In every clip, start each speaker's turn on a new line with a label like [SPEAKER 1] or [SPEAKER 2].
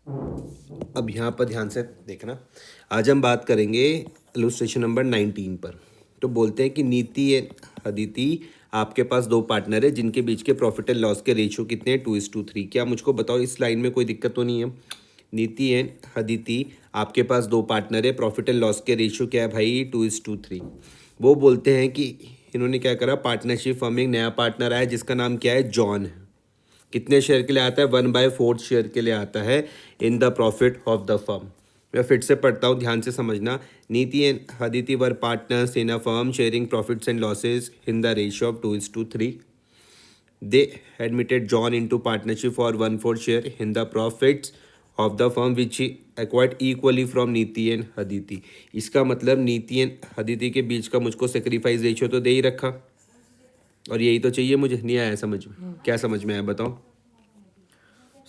[SPEAKER 1] अब यहाँ पर ध्यान से देखना, आज हम बात करेंगे इलस्ट्रेशन नंबर 19 पर। तो बोलते हैं कि नीति एंड अदिति, आपके पास दो पार्टनर है जिनके बीच के प्रॉफिट एंड लॉस के रेशियो कितने हैं, 2:3। क्या मुझको बताओ, इस लाइन में कोई दिक्कत तो नहीं है? नीति एंड अदिति, आपके पास दो पार्टनर है, प्रॉफिट एंड लॉस के रेशियो क्या है भाई, 2:3। वो बोलते हैं कि इन्होंने क्या करा, पार्टनरशिप फॉर्मिंग, नया पार्टनर आया जिसका नाम क्या है, जॉन है। कितने शेयर के लिए आता है, 1/4 शेयर के लिए आता है in the profit of the firm. मैं फिर से पढ़ता हूँ, ध्यान से समझना। नीति and Aditi were partners in a firm sharing profits and losses in the ratio of 2:3। They admitted John into partnership for 1/4 share in the profits of the firm which he acquired equally from नीति and Aditi. इसका मतलब नीति and Aditi के बीच का मुझको sacrifice ratio तो दे ही रखा, और यही तो चाहिए मुझे। नहीं आया समझ में? क्या समझ में आया बताओ?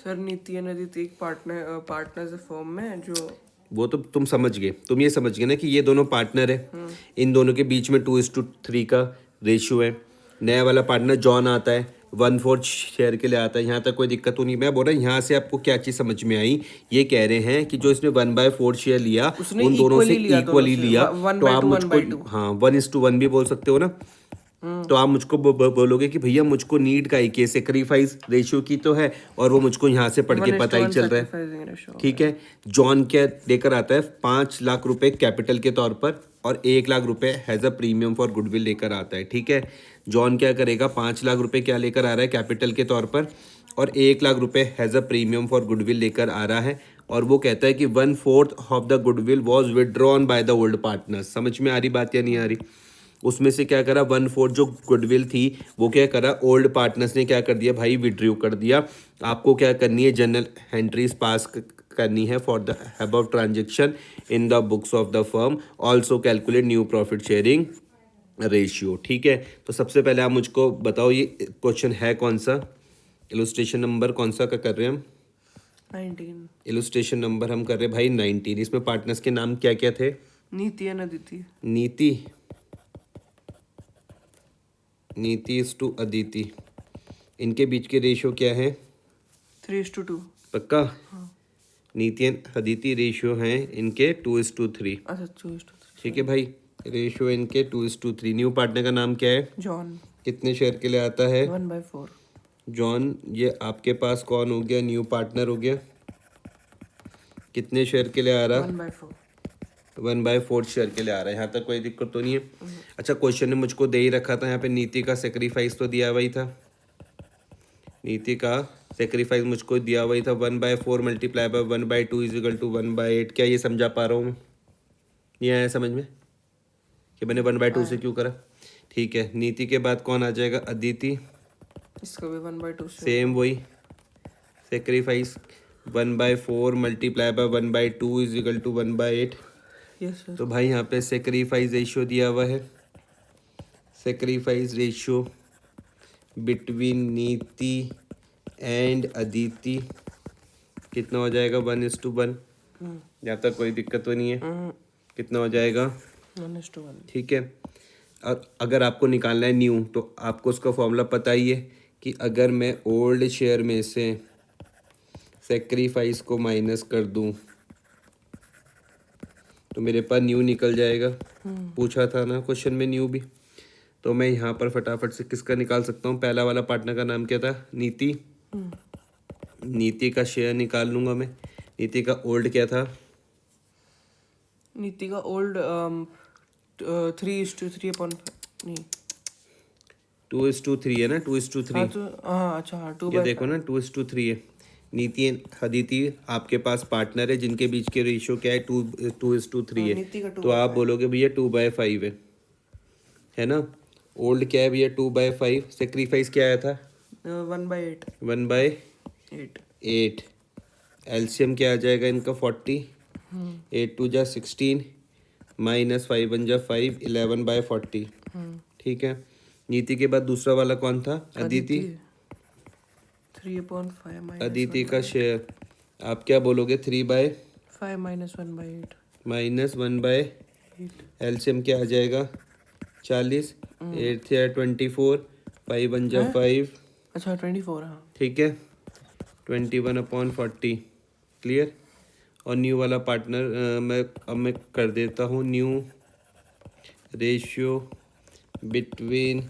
[SPEAKER 2] सर नीति एंड अदिति एक पार्टनर्स फर्म में है जो,
[SPEAKER 1] वो तो तुम समझ गए, तुम ये समझ गए ना कि ये दोनों पार्टनर है, इन दोनों के बीच में 2:3 का रेशियो है। नया वाला पार्टनर जॉन आता है, 1/4 शेयर के लिए आता है। यहाँ तक कोई दिक्कत तो नहीं। मैं बोल रहा हूँ यहाँ से आपको क्या चीज़ समझ में आई, ये कह रहे हैं कि जो इसने 1/4 शेयर लिया
[SPEAKER 2] उसने
[SPEAKER 1] उन दोनों से
[SPEAKER 2] इक्वली लिया, दोनों
[SPEAKER 1] इक्वली
[SPEAKER 2] से
[SPEAKER 1] लिया।
[SPEAKER 2] वन
[SPEAKER 1] तो
[SPEAKER 2] बाई
[SPEAKER 1] आप
[SPEAKER 2] टू,
[SPEAKER 1] मुझको
[SPEAKER 2] 1/2।
[SPEAKER 1] हाँ 1:1 भी बोल सकते हो ना। तो आप मुझको बोलोगे कि भैया मुझको नीड का ही के सेक्रीफाइस रेशियो की तो है, और वो मुझको यहाँ से पढ़ के पता ही
[SPEAKER 2] 1:1
[SPEAKER 1] चल रहा है।
[SPEAKER 2] sacrificing ratio।
[SPEAKER 1] ठीक है। जॉन क्या लेकर आता है, 5 लाख रुपए कैपिटल के तौर पर, और 1 लाख रुपए has a premium for goodwill लेकर आता है। ठीक है। जॉन क्या करेगा, 5 लाख रुपए क्या लेकर आ रहा है कैपिटल के तौर पर, और 1 लाख रुपए has a premium for goodwill लेकर आ रहा है। और वो कहता है कि 1/4 of the goodwill was withdrawn by the old partners. समझ में आ रही बात या नहीं आ रही? उसमें से क्या करा, 1/4 जो गुडविल थी वो क्या करा, ओल्ड पार्टनर्स ने क्या कर दिया भाई, विड्रू कर दिया। आपको क्या करनी है, जनरल एंट्रीज पास करनी है for the above transaction in the books of the firm. Also calculate new profit sharing ratio. ठीक है। तो सबसे पहले आप मुझको बताओ ये क्वेश्चन है कौन सा, इलुस्ट्रेशन नंबर कौन सा का कर रहे हैं हम?
[SPEAKER 2] 19।
[SPEAKER 1] इलुस्ट्रेशन नंबर हम कर रहे हैं भाई 19। इसमें पार्टनर्स के नाम क्या क्या थे?
[SPEAKER 2] नीति एंड अदिति।
[SPEAKER 1] नीति, नीति इज टू अदिति। इनके बीच के रेशियो क्या है?
[SPEAKER 2] 3:2।
[SPEAKER 1] पक्का? नीति एंड अदिति रेशियो हैं इनके 2:3।
[SPEAKER 2] अच्छा, 2:3।
[SPEAKER 1] ठीक है भाई, रेशियो इनके 2:3। न्यू पार्टनर का नाम क्या है?
[SPEAKER 2] जॉन,
[SPEAKER 1] कितने शेयर के लिए आता है?
[SPEAKER 2] 1/4।
[SPEAKER 1] जॉन। ये आपके पास कौन हो गया, न्यू पार्टनर हो गया। कितने शेयर के लिए आ रहा?
[SPEAKER 2] 1/4।
[SPEAKER 1] 1/4 शेयर के लिए आ रहा है। यहाँ तक कोई दिक्कत तो नहीं है? अच्छा, क्वेश्चन ने मुझको दे ही रखा था, यहाँ पे नीति का सेक्रीफाइस तो दिया हुआ ही था। नीति का सेक्रीफाइस मुझको दिया हुआ ही था, 1/4 multiply by 1/2 is equal to 1/8। क्या ये समझा पा रहा हूँ मैं? नहीं आया समझ में कि मैंने 1/2 से क्यों करा? ठीक है। नीति के बाद कौन आ जाएगा, अदिति।
[SPEAKER 2] इसका भी 1/2 से
[SPEAKER 1] सेम वही sacrifice, 1/4 multiply by 1/2 is equal to 1/8।
[SPEAKER 2] Yes sir.
[SPEAKER 1] तो भाई यहाँ पे सेक्रीफाइस रेशियो दिया हुआ है, sacrifice ratio between Niti and Aditi कितना हो जाएगा, 1:1। यहाँ तक कोई दिक्कत तो नहीं है? कितना हो जाएगा?
[SPEAKER 2] 1:1।
[SPEAKER 1] ठीक है। और अगर आपको निकालना है न्यू, तो आपको उसका फॉर्मूला पता ही है कि अगर मैं ओल्ड शेयर में से सेक्रीफाइस को माइनस कर दूं तो मेरे पास न्यू निकल जाएगा। पूछा था ना क्वेश्चन में न्यू भी। तो मैं यहाँ पर फटाफट से किसका निकाल सकता हूँ, पहला वाला पार्टनर का नाम क्या था, नीति। नीति का शेयर निकाल लूँगा मैं। नीति का ओल्ड क्या था?
[SPEAKER 2] नीति का ओल्ड 3:3 नहीं,
[SPEAKER 1] 2:3 है ना, 2:3।
[SPEAKER 2] हाँ तो हाँ, अच्छा हाँ, 2/5।
[SPEAKER 1] ये देखो ना, 2:3 है। नीति एंड अदिति आपके पास पार्टनर है जिनके बीच के रेशियो क्या है, 2:3 है।
[SPEAKER 2] नीति का
[SPEAKER 1] तो आप बोलोगे भैया 2/5 है ना। ओल्ड क्या है भैया, 2/5। सेक्रीफाइस क्या आया था,
[SPEAKER 2] 1/8।
[SPEAKER 1] 1/8। एलसीएम क्या आ जाएगा इनका, 40। 8 2 जा 16, -5 1 जा 5, 11/40। ठीक है। नीति के बाद दूसरा वाला कौन था, अदिति।
[SPEAKER 2] 3/5
[SPEAKER 1] अदिति का शेयर आप क्या बोलोगे,
[SPEAKER 2] 5 -1/8।
[SPEAKER 1] -1/8। एलसीएम क्या आ जाएगा, 40। 8 या 24, 5 1 जा 5।
[SPEAKER 2] अच्छा 24, हाँ।
[SPEAKER 1] ठीक है। 21/40। क्लियर। और न्यू वाला पार्टनर मैं कर देता हूँ न्यू रेशियो बिटवीन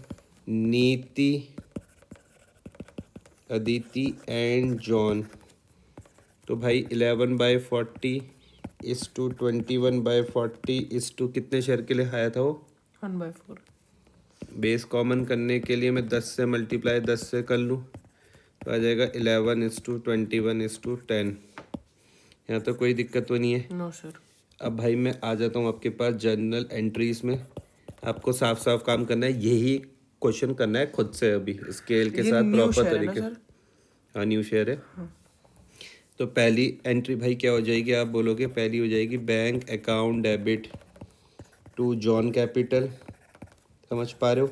[SPEAKER 1] नीति, अदिति एंड जॉन। तो भाई 11/40 इस टू 21/40 इस टू कितने शेयर के लिए आया था वो?
[SPEAKER 2] 1/4।
[SPEAKER 1] बेस कॉमन करने के लिए मैं 10 से मल्टीप्लाई 10 से कर लूँ तो आ जाएगा 11:21:10। यहाँ तो कोई दिक्कत तो नहीं है।
[SPEAKER 2] No sir.
[SPEAKER 1] अब भाई मैं आ जाता हूँ आपके पास जर्नल एंट्रीज में। आपको साफ साफ काम करना है, यही क्वेश्चन करना है खुद से अभी स्केल के
[SPEAKER 2] ये
[SPEAKER 1] साथ
[SPEAKER 2] न्यू
[SPEAKER 1] प्रॉपर
[SPEAKER 2] शेयर है ना
[SPEAKER 1] तरीके।
[SPEAKER 2] सर?
[SPEAKER 1] हाँ न्यू शेयर है। तो पहली एंट्री भाई क्या हो जाएगी, आप बोलोगे पहली हो जाएगी bank account debit to John capital. समझ पा रहे हो?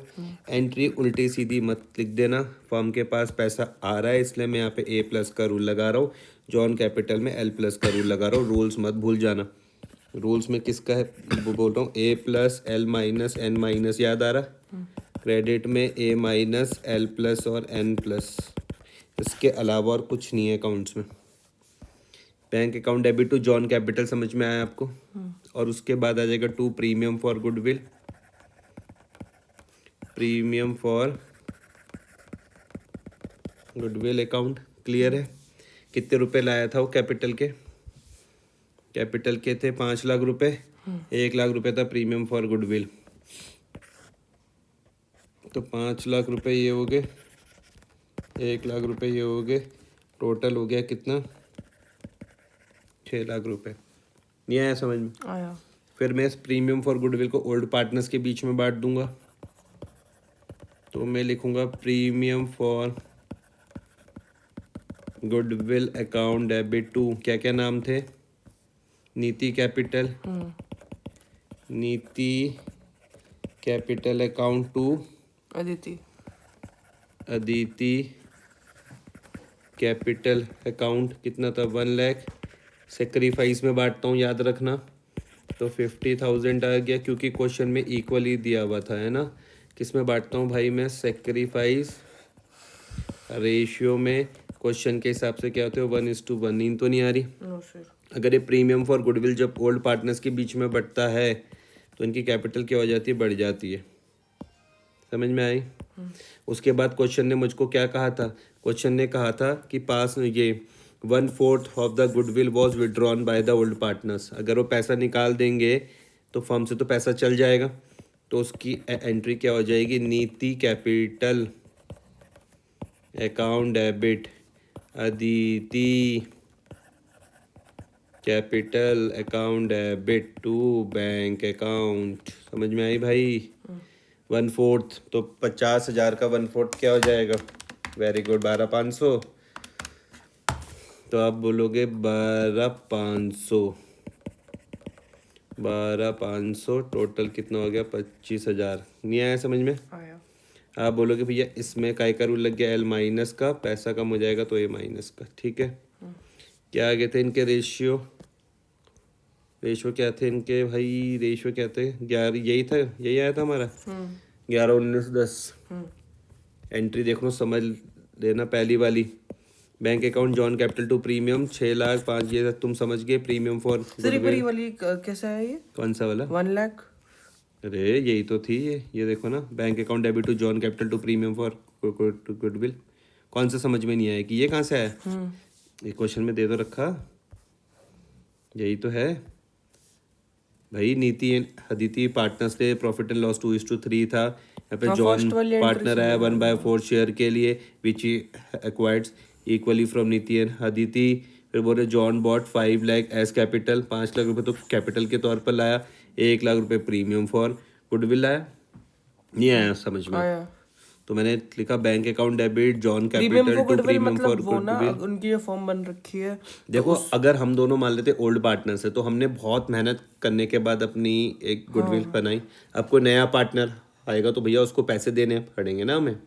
[SPEAKER 1] एंट्री उल्टी सीधी मत लिख देना, फर्म के पास पैसा आ रहा है इसलिए मैं यहाँ पे A+ का रूल लगा रहा हूँ, जॉन कैपिटल में L+ का रूल लगा रहा हूँ। रूल्स मत भूल जाना। रूल्स में किसका है वो बोल रहा हूँ, A+L- N-, याद आ रहा? क्रेडिट में A-, L+ और N+, इसके अलावा और कुछ नहीं है अकाउंट्स में। Bank account debit to John capital समझ में आया आपको? और उसके बाद आ जाएगा to premium for goodwill, premium for goodwill account. Clear है? कितने रुपए लाया था वो कैपिटल के? कैपिटल के थे 5 लाख रुपए, 1 लाख रुपए था प्रीमियम फॉर गुडविल। तो 5 लाख रुपए ये हो गए, 1 लाख रुपए ये हो गए, टोटल हो गया कितना? 6 लाख रुपए। नहीं आया समझ में?
[SPEAKER 2] आया।
[SPEAKER 1] फिर मैं इस प्रीमियम फॉर गुडविल को ओल्ड पार्टनर्स के बीच में बांट दूंगा। तो मैं लिखूंगा premium for goodwill account debit to, क्या क्या नाम थे? Niti capital, Niti capital account to
[SPEAKER 2] Aditi.
[SPEAKER 1] Aditi capital account कितना था? 1 लाख। सेक्रीफाइस में बांटता हूँ, याद रखना। तो 50,000 आ गया क्योंकि क्वेश्चन में इक्वली दिया हुआ था, है ना। किस में बांटता हूँ भाई मैं? सेक्रीफाइस रेशियो में। क्वेश्चन के हिसाब से क्या होते हो? 1:1। नींद तो नहीं आ रही?
[SPEAKER 2] No sir.
[SPEAKER 1] अगर ये प्रीमियम फॉर गुडविल जब ओल्ड पार्टनर्स के बीच में बढ़ता है तो इनकी कैपिटल क्या हो जाती है? बढ़ जाती है। समझ में आई? उसके बाद क्वेश्चन ने मुझको क्या कहा था? क्वेश्चन ने कहा था कि पास ये 1/4 of the goodwill was withdrawn by the old partners. अगर वो पैसा निकाल देंगे तो फर्म से तो पैसा चल जाएगा। तो उसकी एंट्री क्या हो जाएगी? Niti capital account debit Aditi capital account debit to bank account. समझ में आई भाई? 1/4 तो 50,000 का 1/4 क्या हो जाएगा? Very good, 12,500। तो आप बोलोगे 12,500, 12,500 टोटल कितना हो गया? 25,000। नहीं आया समझ में?
[SPEAKER 2] आया।
[SPEAKER 1] आप बोलोगे भैया इसमें काय का रूल लग गया? L- का, पैसा कम हो जाएगा तो A- का। ठीक है। क्या आगे थे इनके रेशियो? रेशियो क्या थे इनके भाई? रेशियो क्या थे? 11, यही था, यही आया था हमारा 11/19/10। एंट्री देखो समझ लेना, पहली वाली bank account John capital to premium 6 lakh 5, ये तुम समझ गए। प्रीमियम फॉर
[SPEAKER 2] सर एक बार ये वाली कैसा है ये?
[SPEAKER 1] कौन सा वाला?
[SPEAKER 2] 1 लाख।
[SPEAKER 1] अरे यही तो थी ये देखो ना, bank account debit to John capital to premium for goodwill. कौन सा समझ में नहीं आया कि ये कहाँ से आया? ये क्वेश्चन में दे तो रखा, यही तो है भाई। नीति एंड अदिति पार्टनर्स थे, प्रॉफिट एंड लॉस 2:3 था। यहाँ पे जॉन पार्टनर आया 1/4 शेयर के लिए which acquired equally from Niti and Aditi. फिर बोले John bought 5 lakh as capital, 5 lakh रुपए तो कैपिटल के तौर पर लाया, 1 लाख रुपए प्रीमियम फॉर गुडविल लाया। नहीं आया समझ में?
[SPEAKER 2] आया।
[SPEAKER 1] तो मैंने लिखा bank account debit John
[SPEAKER 2] premium
[SPEAKER 1] capital
[SPEAKER 2] for
[SPEAKER 1] to
[SPEAKER 2] goodwill
[SPEAKER 1] premium for
[SPEAKER 2] मतलब वो ना
[SPEAKER 1] गुडविल।
[SPEAKER 2] उनकी जो फॉर्म बन रखी है।
[SPEAKER 1] देखो अगर हम दोनों मान लेते ओल्ड पार्टनर्स है तो हमने बहुत मेहनत करने के बाद अपनी एक गुडविल बनाई। अब कोई नया पार्टनर आएगा तो भैया उसको पैसे देने पड़ेंगे ना हमें।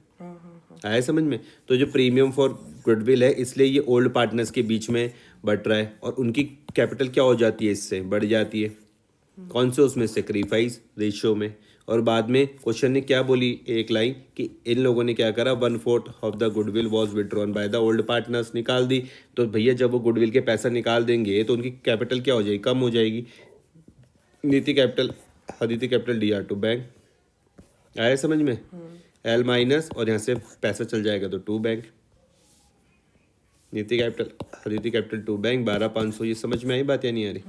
[SPEAKER 1] आया समझ में? तो जो प्रीमियम फॉर गुडविल है इसलिए ये ओल्ड पार्टनर्स के बीच में बढ़ रहा है और उनकी कैपिटल क्या हो जाती है? इससे बढ़ जाती है। कौन से उसमें? सेक्रीफाइस रेशियो में। और बाद में क्वेश्चन ने क्या बोली एक लाइन कि इन लोगों ने क्या करा, 1/4 of the goodwill was withdrawn by the old partners, निकाल दी। तो भैया जब वो गुडविल के पैसा निकाल देंगे तो उनकी कैपिटल क्या हो जाएगी, कम हो जाएगी। Niti capital Aditi capital DR to bank, आया समझ में, L माइनस और यहाँ से पैसा चल जाएगा तो to bank, Niti capital Aditi capital to bank 12,500। ये समझ में आई बात या नहीं आ रही?